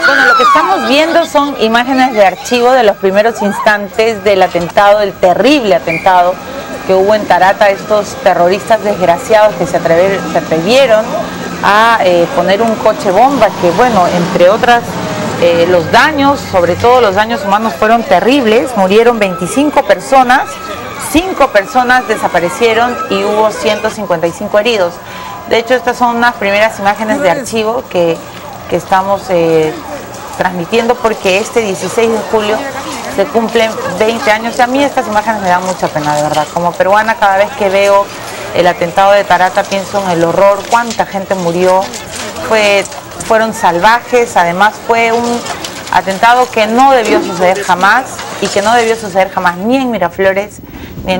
Bueno, lo que estamos viendo son imágenes de archivo de los primeros instantes del atentado, del terrible atentado que hubo en Tarata. Estos terroristas desgraciados que se atrevieron a poner un coche bomba que, bueno, entre otras, los daños, sobre todo los daños humanos, fueron terribles. Murieron 25 personas, 5 personas desaparecieron y hubo 155 heridos. De hecho, estas son unas primeras imágenes de archivo que estamos transmitiendo, porque este 16 de julio se cumplen 20 años. Y a mí estas imágenes me dan mucha pena, de verdad. Como peruana, cada vez que veo el atentado de Tarata pienso en el horror, cuánta gente murió, fueron salvajes. Además fue un atentado que no debió suceder jamás, y que no debió suceder jamás ni en Miraflores ni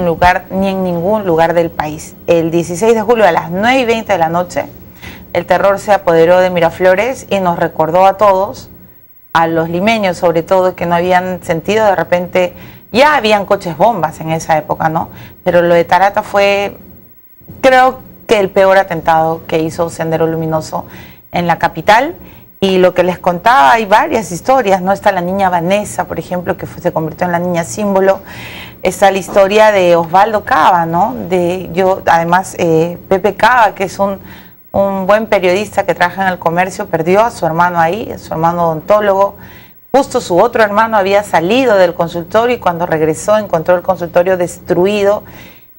en ningún lugar del país. El 16 de julio a las 9:20 de la noche el terror se apoderó de Miraflores y nos recordó a todos, a los limeños sobre todo, que no habían sentido. De repente ya habían coches bombas en esa época, ¿no? Pero lo de Tarata fue, creo que el peor atentado que hizo Sendero Luminoso en la capital. Y lo que les contaba, hay varias historias, ¿no? Está la niña Vanessa, por ejemplo, que se convirtió en la niña símbolo. Está la historia de Osvaldo Cava, ¿no? Además, Pepe Cava, que es un buen periodista que trabaja en el comercio, perdió a su hermano ahí, a su hermano odontólogo. Justo su otro hermano había salido del consultorio y cuando regresó encontró el consultorio destruido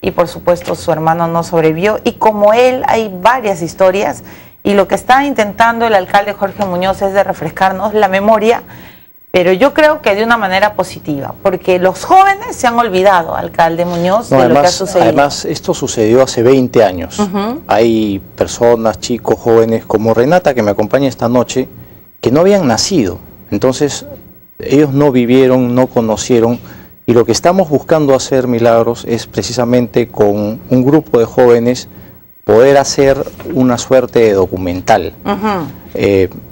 y por supuesto su hermano no sobrevivió. Y como él hay varias historias, y lo que está intentando el alcalde Jorge Muñoz es de refrescarnos la memoria, pero yo creo que de una manera positiva, porque los jóvenes se han olvidado, alcalde Muñoz, de lo que ha sucedido. Además, esto sucedió hace 20 años. Hay personas, chicos, jóvenes, como Renata, que me acompaña esta noche, que no habían nacido. Entonces, ellos no vivieron, no conocieron, y lo que estamos buscando hacer, Milagros, es precisamente con un grupo de jóvenes poder hacer una suerte de documental.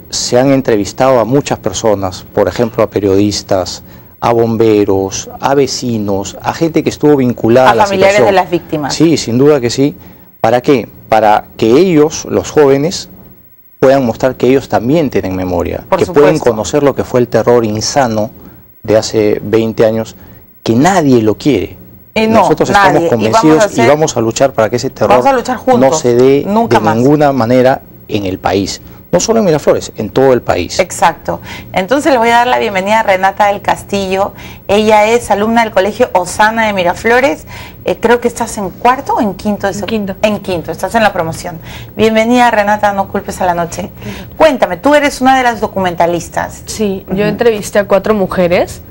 Se han entrevistado a muchas personas, por ejemplo a periodistas, a bomberos, a vecinos, a gente que estuvo vinculada a la situación. A familiares de las víctimas. Sí, sin duda que sí. ¿Para qué? Para que ellos, los jóvenes, puedan mostrar que ellos también tienen memoria, que pueden conocer lo que fue el terror insano de hace 20 años, que nadie lo quiere. Nosotros estamos convencidos y vamos a luchar para que ese terror no se dé de ninguna manera en el país. No solo en Miraflores, en todo el país. Exacto. Entonces le voy a dar la bienvenida a Renata del Castillo. Ella es alumna del Colegio Osana de Miraflores. Creo que estás en cuarto o en quinto. En quinto, estás en la promoción. Bienvenida, Renata, no culpes a la noche. Cuéntame, tú eres una de las documentalistas. Sí, yo entrevisté a 4 mujeres.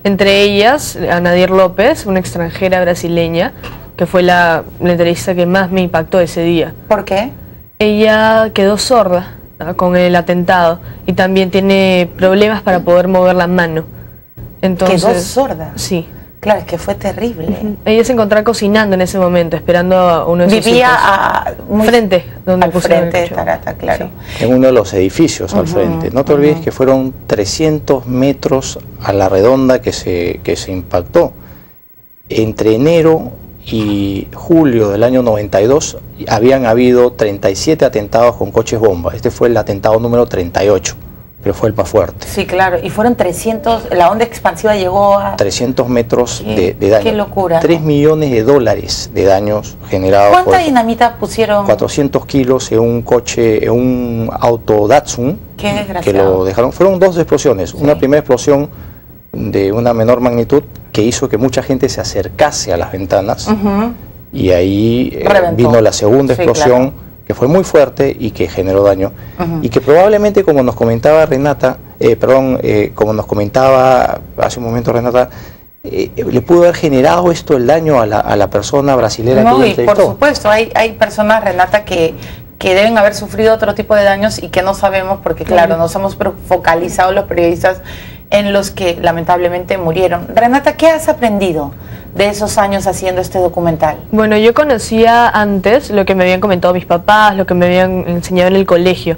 Entre ellas, a Nadir López, una extranjera brasileña, que fue la entrevista que más me impactó ese día. ¿Por qué? Ella quedó sorda con el atentado y también tiene problemas para poder mover la mano. Entonces, ¿quedó sorda? Sí. Claro, es que fue terrible. Ella se encontraba cocinando en ese momento, esperando a uno de sus hijos. Vivía frente, donde al frente de Tarata, claro. Sí. En uno de los edificios al frente. No te olvides que fueron 300 metros a la redonda que se impactó. Entre enero y julio del año 92 habían habido 37 atentados con coches bomba. Este fue el atentado número 38. Pero fue el más fuerte. Sí, claro, y fueron 300, la onda expansiva llegó a 300 metros de daño. Qué locura. 3 millones de dólares de daños generados. ¿Cuánta dinamita pusieron? 400 kilos en un coche, en un auto Datsun. Qué desgraciado. Que lo dejaron. Fueron 2 explosiones. Sí. Una primera explosión de una menor magnitud que hizo que mucha gente se acercase a las ventanas. Y ahí vino la segunda explosión. Claro. Que fue muy fuerte y que generó daño, y que probablemente, como nos comentaba Renata, como nos comentaba hace un momento Renata, le pudo haber generado esto el daño a la persona brasilera que y por supuesto, hay personas, Renata, que que deben haber sufrido otro tipo de daños y que no sabemos porque, claro, nos hemos focalizado los periodistas en los que lamentablemente murieron. Renata, ¿qué has aprendido de esos años haciendo este documental? Bueno, yo conocía antes lo que me habían comentado mis papás, lo que me habían enseñado en el colegio,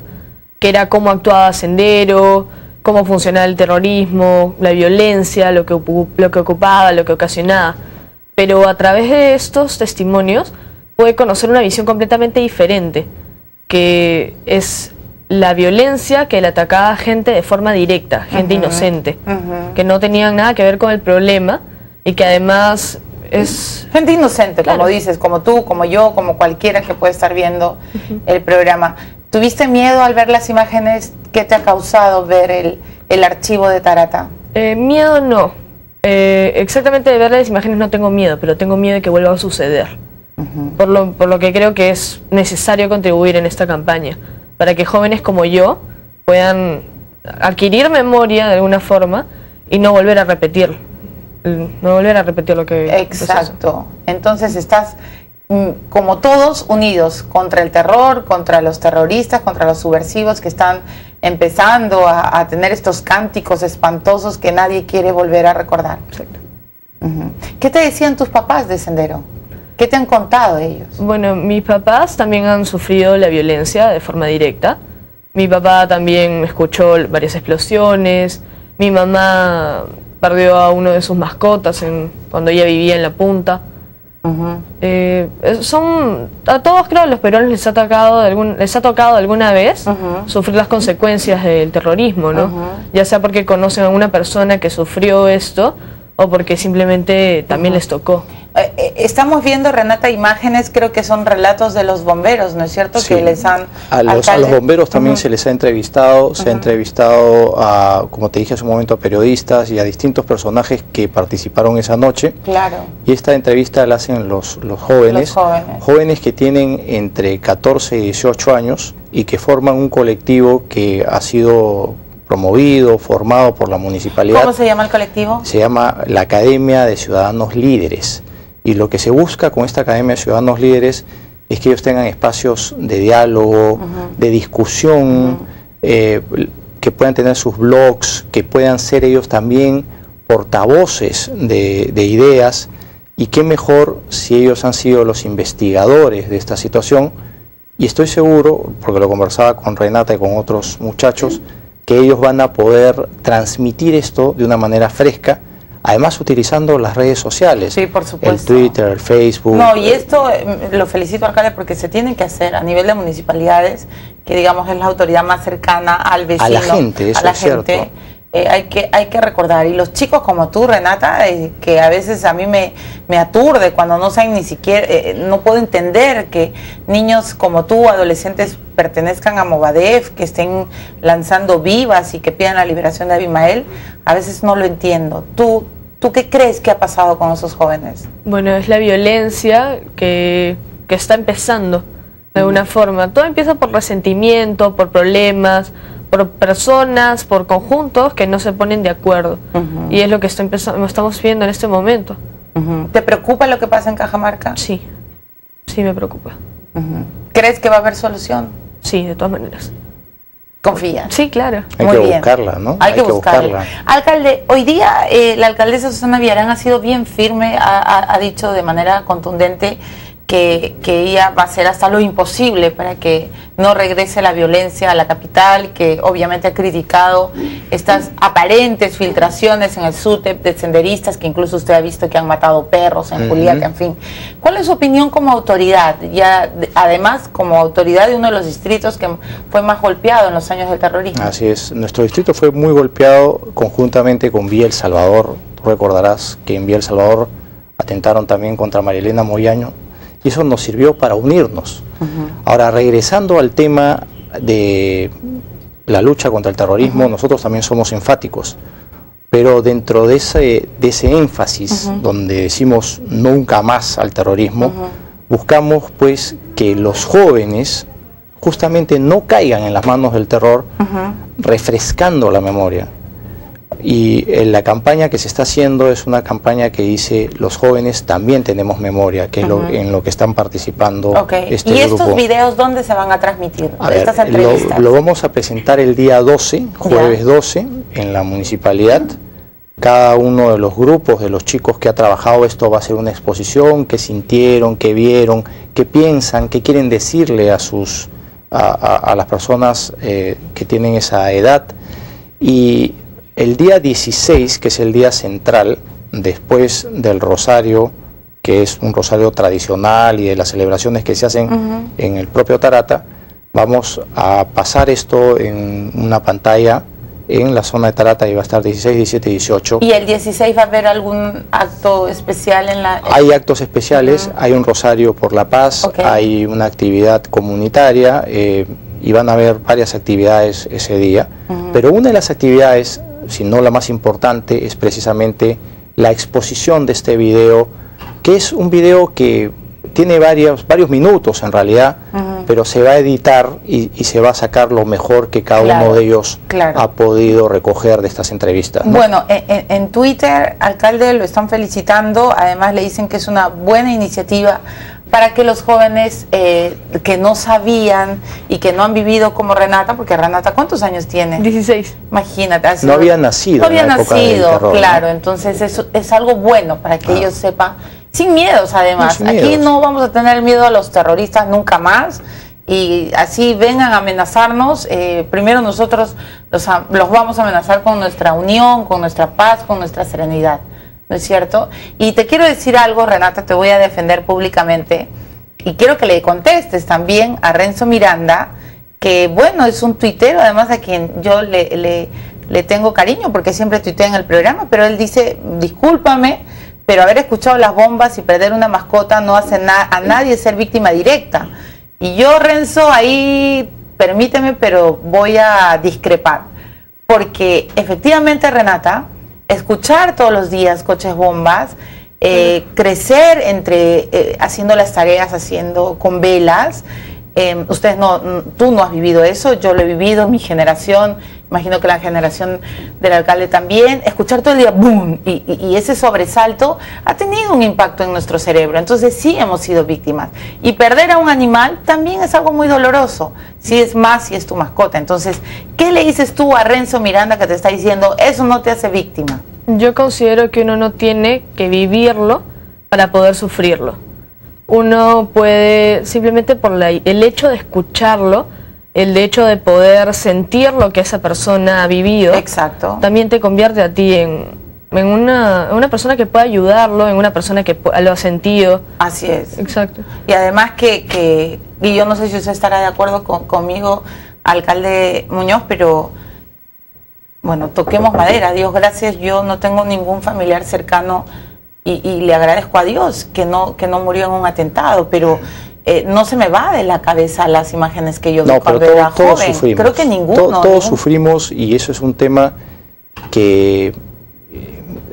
que era cómo actuaba Sendero, cómo funcionaba el terrorismo, la violencia, lo que ocupaba, lo que ocasionaba. Pero a través de estos testimonios pude conocer una visión completamente diferente, que es la violencia que le atacaba a gente de forma directa, gente inocente, que no tenían nada que ver con el problema y que además es... Gente inocente, claro, como dices, como tú, como yo, como cualquiera que puede estar viendo el programa. ¿Tuviste miedo al ver las imágenes? ¿Qué te ha causado ver el archivo de Tarata? Miedo no. Exactamente de ver las imágenes no tengo miedo, pero tengo miedo de que vuelva a suceder. Por lo que creo que es necesario contribuir en esta campaña, para que jóvenes como yo puedan adquirir memoria de alguna forma y no volver a repetir lo que... Exacto. Entonces estás, como todos, unidos contra el terror, contra los terroristas, contra los subversivos que están empezando a tener estos cánticos espantosos que nadie quiere volver a recordar. Exacto. ¿Qué te decían tus papás de Sendero? ¿Qué te han contado ellos? Bueno, mis papás también han sufrido la violencia de forma directa. Mi papá también escuchó varias explosiones. Mi mamá perdió a uno de sus mascotas cuando ella vivía en La Punta. A todos, creo, los peruanos les ha tocado alguna vez sufrir las consecuencias del terrorismo, ¿no? Ya sea porque conocen a una persona que sufrió esto o porque simplemente también les tocó. Estamos viendo, Renata, imágenes, creo que son relatos de los bomberos, ¿no es cierto? Sí. Que les han... A los bomberos también se les ha entrevistado, se ha entrevistado a, como te dije hace un momento, a periodistas y a distintos personajes que participaron esa noche. Claro. Y esta entrevista la hacen los jóvenes, jóvenes que tienen entre 14 y 18 años y que forman un colectivo que ha sido promovido, formado por la municipalidad. ¿Cómo se llama el colectivo? Se llama la Academia de Ciudadanos Líderes. Y lo que se busca con esta Academia de Ciudadanos Líderes es que ellos tengan espacios de diálogo, de discusión, que puedan tener sus blogs, que puedan ser ellos también portavoces de ideas. Y qué mejor si ellos han sido los investigadores de esta situación. Y estoy seguro, porque lo conversaba con Renata y con otros muchachos, que ellos van a poder transmitir esto de una manera fresca, además utilizando las redes sociales. Sí, por supuesto. El Twitter, el Facebook. No, y esto lo felicito, alcalde, porque se tiene que hacer a nivel de municipalidades, que digamos es la autoridad más cercana al vecino. A la gente, eso es cierto. Hay que recordar, y los chicos como tú, Renata, que a veces a mí me aturde cuando no saben ni siquiera, no puedo entender que niños como tú, adolescentes, pertenezcan a Movadef, que estén lanzando vivas y que pidan la liberación de Abimael. A veces no lo entiendo. ¿Tú qué crees que ha pasado con esos jóvenes? Bueno, es la violencia que está empezando de alguna forma. Todo empieza por resentimiento, por problemas, por personas, por conjuntos que no se ponen de acuerdo. Y es lo que estamos viendo en este momento. ¿Te preocupa lo que pasa en Cajamarca? Sí, sí me preocupa. ¿Crees que va a haber solución? Sí, de todas maneras. ¿Confías? Sí, claro. Hay que buscarla, ¿no? Hay que buscarla. Alcalde, hoy día la alcaldesa Susana Villarán ha sido bien firme, ha dicho de manera contundente que ella va a hacer hasta lo imposible para que no regrese la violencia a la capital, que obviamente ha criticado estas aparentes filtraciones en el SUTEP de senderistas, que incluso usted ha visto que han matado perros en Juliaca, en fin. ¿Cuál es su opinión como autoridad? Ya, además, como autoridad de uno de los distritos que fue más golpeado en los años del terrorismo. Así es, nuestro distrito fue muy golpeado conjuntamente con Vía El Salvador. Tú recordarás que en Vía El Salvador atentaron también contra María Elena Moyaño, y eso nos sirvió para unirnos. Ahora, regresando al tema de la lucha contra el terrorismo, nosotros también somos enfáticos, pero dentro de ese énfasis donde decimos nunca más al terrorismo, buscamos pues que los jóvenes justamente no caigan en las manos del terror, refrescando la memoria. Y la campaña que se está haciendo es una campaña que dice los jóvenes también tenemos memoria, que es en lo que están participando este ¿Y grupo. estos videos dónde se van a transmitir? Estas entrevistas. Lo vamos a presentar el día 12, jueves 12, en la municipalidad. Cada uno de los grupos, de los chicos que ha trabajado esto, va a hacer una exposición, qué sintieron, qué vieron, qué piensan, qué quieren decirle a las personas que tienen esa edad. Y el día 16, que es el día central, después del rosario, que es un rosario tradicional y de las celebraciones que se hacen en el propio Tarata, vamos a pasar esto en una pantalla en la zona de Tarata, y va a estar 16, 17 y 18. ¿Y el 16 va a haber algún acto especial en la...? Hay actos especiales, hay un rosario por la paz, hay una actividad comunitaria, y van a haber varias actividades ese día. Pero una de las actividades, si no la más importante, es precisamente la exposición de este video, que es un video que tiene varios minutos en realidad, pero se va a editar y se va a sacar lo mejor que cada uno de ellos ha podido recoger de estas entrevistas, ¿no? Bueno, en Twitter, alcalde, lo están felicitando, además le dicen que es una buena iniciativa para que los jóvenes que no sabían y que no han vivido como Renata, porque Renata, ¿cuántos años tiene? 16. Imagínate. No había nacido. No había en la época del terror, claro, ¿no? Entonces eso es algo bueno para que ellos sepan, sin miedos además. Sin Aquí miedos. no vamos a tener miedo a los terroristas nunca más, y así vengan a amenazarnos, primero nosotros los vamos a amenazar con nuestra unión, con nuestra paz, con nuestra serenidad. ¿No es cierto? Y te quiero decir algo, Renata, te voy a defender públicamente, y quiero que le contestes también a Renzo Miranda, que bueno, es un tuitero, además a quien yo le tengo cariño, porque siempre tuitea en el programa, pero él dice, discúlpame, pero haber escuchado las bombas y perder una mascota no hace a nadie ser víctima directa. Y yo, Renzo, ahí, permíteme, pero voy a discrepar, porque efectivamente, Renata, escuchar todos los días coches bombas, crecer haciendo las tareas, con velas, tú no has vivido eso, yo lo he vivido, mi generación, imagino que la generación del alcalde también, escuchar todo el día boom y ese sobresalto ha tenido un impacto en nuestro cerebro. Entonces sí hemos sido víctimas, y perder a un animal también es algo muy doloroso, si es tu mascota. Entonces, ¿qué le dices tú a Renzo Miranda, que te está diciendo eso no te hace víctima? Yo considero que uno no tiene que vivirlo para poder sufrirlo. Uno puede, simplemente por el hecho de escucharlo, el hecho de poder sentir lo que esa persona ha vivido, también te convierte a ti en una persona que pueda ayudarlo, en una persona que lo ha sentido. Así es. Exacto. Y además y yo no sé si usted estará de acuerdo conmigo, alcalde Muñoz, pero bueno, toquemos madera, Dios gracias, yo no tengo ningún familiar cercano y le agradezco a Dios que no murió en un atentado, pero no se me va de la cabeza las imágenes que yo vi cuando era joven. Todos sufrimos. Creo que ninguno. Todos sufrimos, y eso es un tema que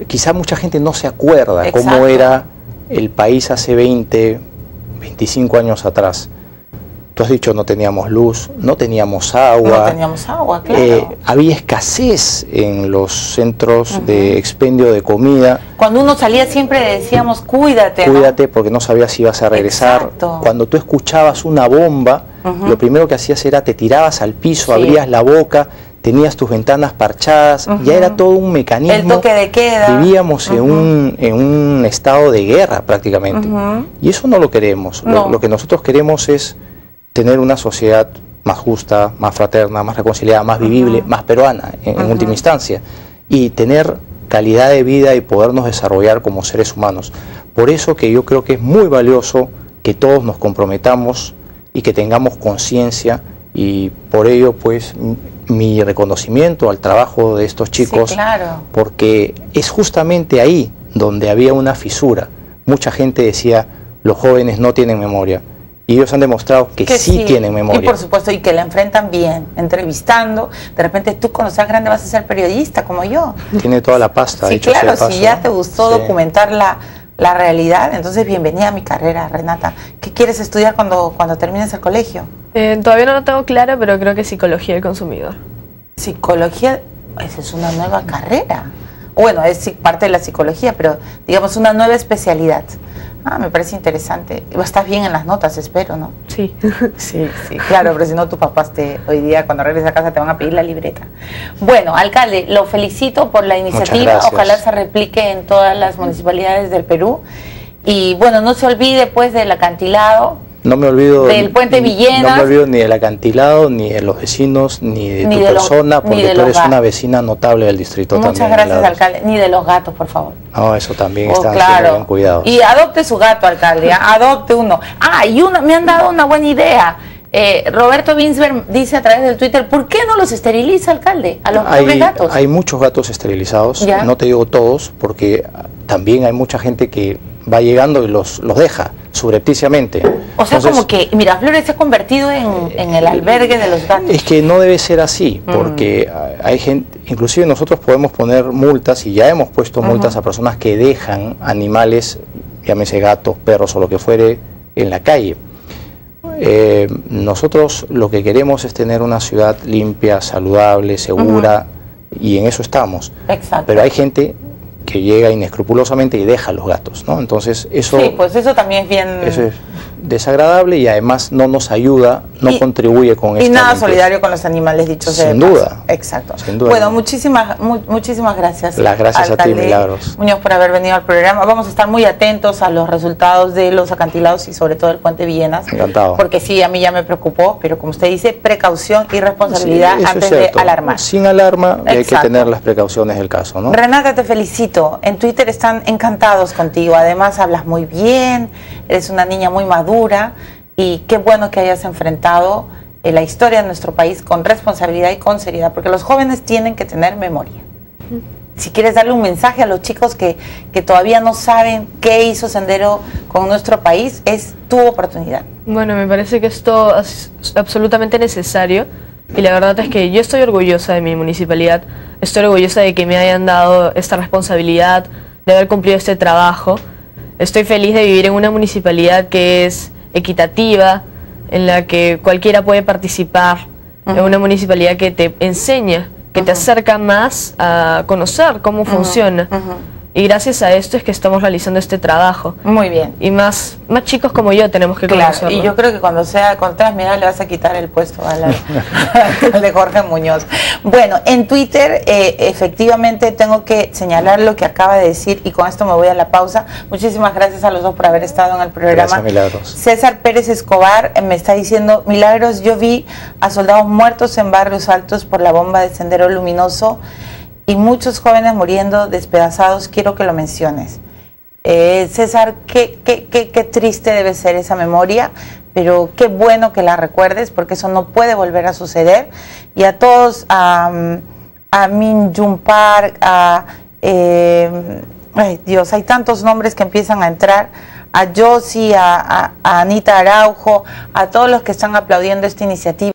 quizá mucha gente no se acuerda cómo era el país hace 20, 25 años atrás. Tú has dicho, no teníamos luz, no teníamos agua. No teníamos agua, claro. Había escasez en los centros de expendio de comida. Cuando uno salía siempre decíamos, cuídate. Cuídate, ¿no? Porque no sabías si ibas a regresar. Exacto. Cuando tú escuchabas una bomba, lo primero que hacías era te tirabas al piso, abrías la boca, tenías tus ventanas parchadas, ya era todo un mecanismo. El toque de queda. Vivíamos en un estado de guerra prácticamente. Y eso no lo queremos. No. Lo que nosotros queremos es tener una sociedad más justa, más fraterna, más reconciliada, más vivible, más peruana en última instancia, y tener calidad de vida y podernos desarrollar como seres humanos. Por eso que yo creo que es muy valioso que todos nos comprometamos y que tengamos conciencia, y por ello pues mi reconocimiento al trabajo de estos chicos, porque es justamente ahí donde había una fisura. Mucha gente decía, los jóvenes no tienen memoria. Y ellos han demostrado que sí tienen memoria. Y por supuesto, y que la enfrentan bien, entrevistando. De repente tú cuando seas grande vas a ser periodista como yo. Tiene toda la pasta. Sí, claro, si ya te gustó documentar la realidad, entonces bienvenida a mi carrera, Renata. ¿Qué quieres estudiar cuando termines el colegio? Todavía no lo tengo claro, pero creo que psicología del consumidor. Psicología esa es una nueva carrera. Bueno, es parte de la psicología, pero digamos una nueva especialidad. Me parece interesante. Estás bien en las notas, espero, ¿no? Sí. Sí, claro, pero si no, tus papás hoy día cuando regreses a casa te van a pedir la libreta. Bueno, alcalde, lo felicito por la iniciativa. Ojalá se replique en todas las municipalidades del Perú. Y bueno, no se olvide pues del acantilado. No me olvido del puente Villenas. No me olvido ni del acantilado, ni de los vecinos, ni de tu persona, porque tú eres una vecina notable del distrito también. Muchas gracias, alcalde. Ni de los gatos, por favor. No, eso también está bien cuidado. Y adopte su gato, alcalde, adopte uno. Y me han dado una buena idea. Roberto Winsberg dice a través del Twitter, ¿por qué no los esteriliza, alcalde, a los pobres gatos? Hay muchos gatos esterilizados, ¿ya? No te digo todos, porque también hay mucha gente que va llegando y los deja subrepticiamente. O sea, entonces, como que Miraflores se ha convertido en el albergue de los gatos. Es que no debe ser así, porque hay gente, inclusive nosotros podemos poner multas, y ya hemos puesto multas a personas que dejan animales, llámese gatos, perros o lo que fuere, en la calle. Nosotros lo que queremos es tener una ciudad limpia, saludable, segura, y en eso estamos. Exacto. Pero hay gente que llega inescrupulosamente y deja los gatos, ¿no? Entonces eso... Sí, pues eso también es bien... Eso es desagradable y además no nos ayuda, no contribuye con esto. Y nada solidario con los animales, dicho sea. Sin duda. Exacto. Sin duda. Bueno, muchísimas gracias. Las gracias a ti, Milagros Muñoz, por haber venido al programa. Vamos a estar muy atentos a los resultados de los acantilados y sobre todo el puente Villenas. Encantado. Porque sí, a mí ya me preocupó, pero como usted dice, precaución y responsabilidad antes de alarmar. Sin alarma, hay que tener las precauciones del caso, ¿no? Renata, te felicito. En Twitter están encantados contigo. Además, hablas muy bien, eres una niña muy madura y qué bueno que hayas enfrentado la historia de nuestro país con responsabilidad y con seriedad, porque los jóvenes tienen que tener memoria. Si quieres darle un mensaje a los chicos que todavía no saben qué hizo Sendero con nuestro país, es tu oportunidad. Bueno, me parece que esto es absolutamente necesario y la verdad es que yo estoy orgullosa de mi municipalidad, estoy orgullosa de que me hayan dado esta responsabilidad, de haber cumplido este trabajo. Estoy feliz de vivir en una municipalidad que es equitativa, en la que cualquiera puede participar, en una municipalidad que te enseña, que te acerca más a conocer cómo funciona. Y gracias a esto es que estamos realizando este trabajo. Muy bien. Y más chicos como yo tenemos que conocerlo. Y yo creo que cuando tengas mi edad le vas a quitar el puesto al de Jorge Muñoz. Bueno, en Twitter efectivamente tengo que señalar lo que acaba de decir y con esto me voy a la pausa. Muchísimas gracias a los dos por haber estado en el programa. Gracias, Milagros. César Pérez Escobar me está diciendo, Milagros, yo vi a soldados muertos en Barrios Altos por la bomba de Sendero Luminoso y muchos jóvenes muriendo despedazados, quiero que lo menciones. César, qué triste debe ser esa memoria, pero qué bueno que la recuerdes, porque eso no puede volver a suceder. Y a todos, a Min Jung Park, ay Dios, hay tantos nombres que empiezan a entrar, a Josie, a Anita Araujo, a todos los que están aplaudiendo esta iniciativa.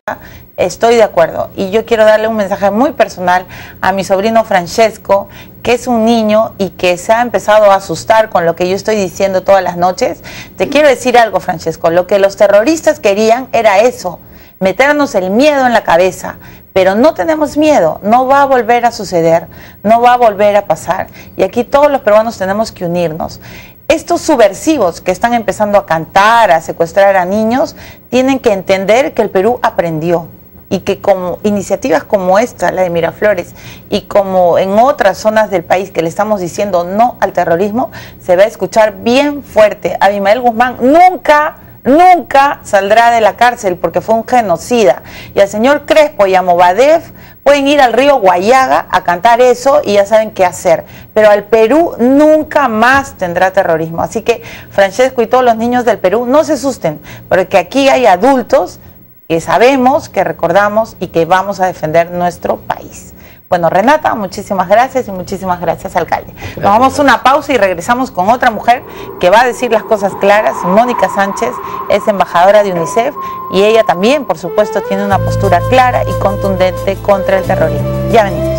Estoy de acuerdo y yo quiero darle un mensaje muy personal a mi sobrino Francesco, que es un niño y que se ha empezado a asustar con lo que yo estoy diciendo todas las noches. Te quiero decir algo, Francesco, lo que los terroristas querían era eso, meternos el miedo en la cabeza, pero no tenemos miedo, no va a volver a suceder, no va a volver a pasar y aquí todos los peruanos tenemos que unirnos. Estos subversivos que están empezando a cantar, a secuestrar a niños, tienen que entender que el Perú aprendió y que como iniciativas como esta, la de Miraflores, y como en otras zonas del país que le estamos diciendo no al terrorismo, se va a escuchar bien fuerte. Abimael Guzmán nunca saldrá de la cárcel porque fue un genocida. Y al señor Crespo y a Movadef pueden ir al río Guayaga a cantar eso y ya saben qué hacer. Pero al Perú nunca más tendrá terrorismo. Así que Francesco y todos los niños del Perú no se asusten, porque aquí hay adultos que sabemos, que recordamos y que vamos a defender nuestro país. Bueno, Renata, muchísimas gracias y muchísimas gracias, alcalde. Nos vamos a una pausa y regresamos con otra mujer que va a decir las cosas claras. Mónica Sánchez es embajadora de UNICEF y ella también, por supuesto, tiene una postura clara y contundente contra el terrorismo. Ya venimos.